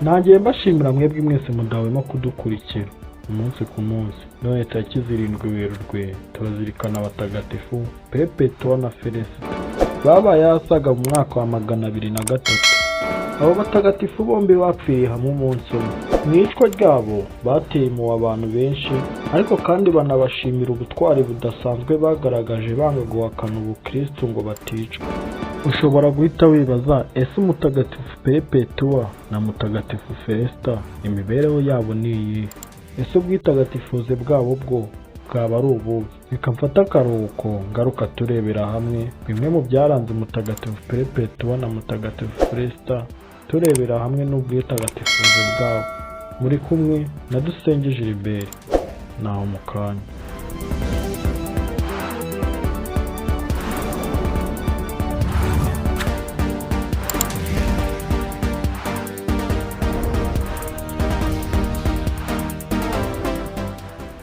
Nangiye mbashimira mwebwe mwese mudahwema kudukurikira umunsi ku munsi. None tariki 7 Werurwe turazirikana abatagatifu Perpetua na Felicita babaye asaga mu mwaka wa 203. Abo batagatifu bombi bapfiriye hamwe umunsi umwe. Mu icwa ryabo bateye mu abantu benshi, ariko kandi banabashimira ubutwari budasanzwe bagaragaje banga guhakana ubukristo ngo baticwa. Ushobora guhita wibaza, ese umutagatifu Perpetua na mutagatifu Felicita imibereho yabo ni iyihe? Ese ubwitagatifuze bwabo bwo bwaba ari ubuhe? Reka mfate akaruhuko ngaruka turebera hamwe bimwe mu byaranze umutagatifu Perpetua na mutagatifu Felicita, turebera hamwe n'ubwitagatifuze bwabo. Muri kumwe na Dusenge Gilbert, naho mu kanya.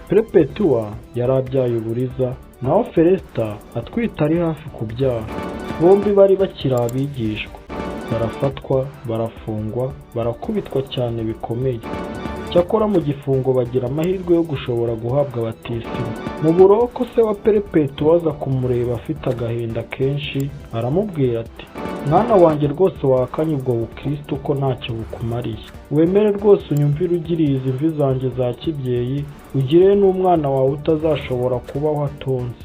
Perpetua yarabyaye uburiza, naho Felicita atwite ari hafi kubyara. Bombi bari bakiri abigishwa, barafatwa, barafungwa, barakubitwa cyane bikomeye. Cyakora mu gifungo bagira amahirwe yo gushobora guhabwa batisimu. Mu buroko se wa Perpetua aza kumureba afite agahinda kenshi, aramubwira ati, mwana wanjye rwose wahakanye ubwo bukristo ko ntacyo bukumariye. Wemere rwose unyumvire ugiriye izi mvi zanjye za kibyeyi, ugire n'umwana wawe utazashobora kubaho atonze.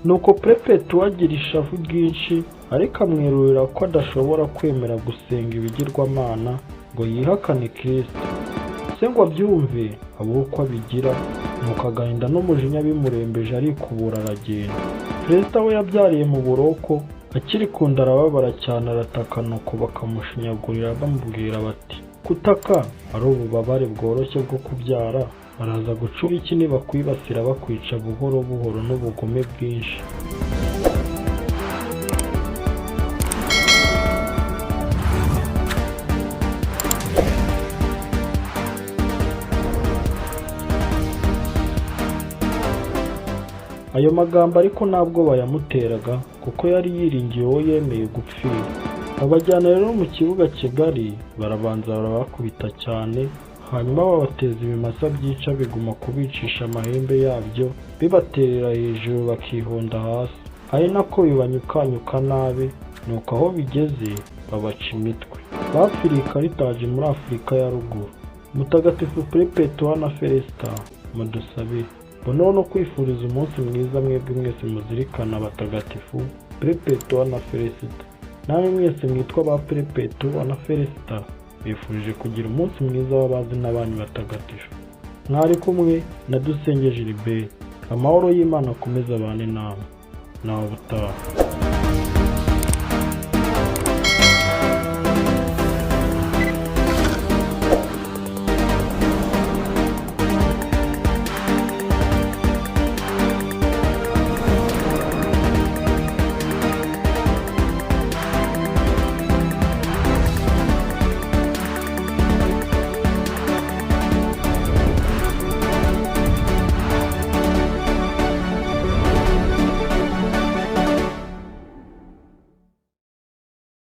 Nuko Perpetua agira ishavu ryinshi, ariko amwerurira ko adashobora kwemera gusenga ibigirwamana ngo yihakane Kristo. Se ngo abyumve abura uko abigira, nuko agahinda n'umujinya bimurembeje arikubura aragenda. Felicita we yabyariye mu buroko, akiri ku nda arababara cyane arataka, nuko bakamushinyagurira bamubwira bati, kutaka ari ububabare bworoshye bwo kubyara, baraza gucura iki nibakwibasira bakwica buhoro buhoro n'ubugome bwinshi. Ayo magambo ariko ntabwo bayamuteraga, kuko yari yiringiye uwo yemeye gupfira. Babajyana rero mu kibuga kigari, barabanza barabakubita cyane, hanyuma babateza ibimasa byica biguma kubicisha amahembe yabyo, bibaterera hejuru bakihonda hasi, ari nako bibanyukanyuka nabi, nuko aho bigeze babaca imitwe. Bapfiriye Carthage muri Afurika ya ruguru. Mutagatifu Perpetua na Felicita mudusabire. Boneho no kwifuriza umunsi mwiza mwebwe mwese muzirikana abatagatifu Perpetua na Felicita. Namwe mwese mwitwa ba Perpetua na Felicita, bifurije kugira umunsi mwiza w'abazina banyu batagatifu. Mwari kumwe na Dusenge Gilbert. Amahoro y'Imana akomeze abane namwe. Naho ubutaha.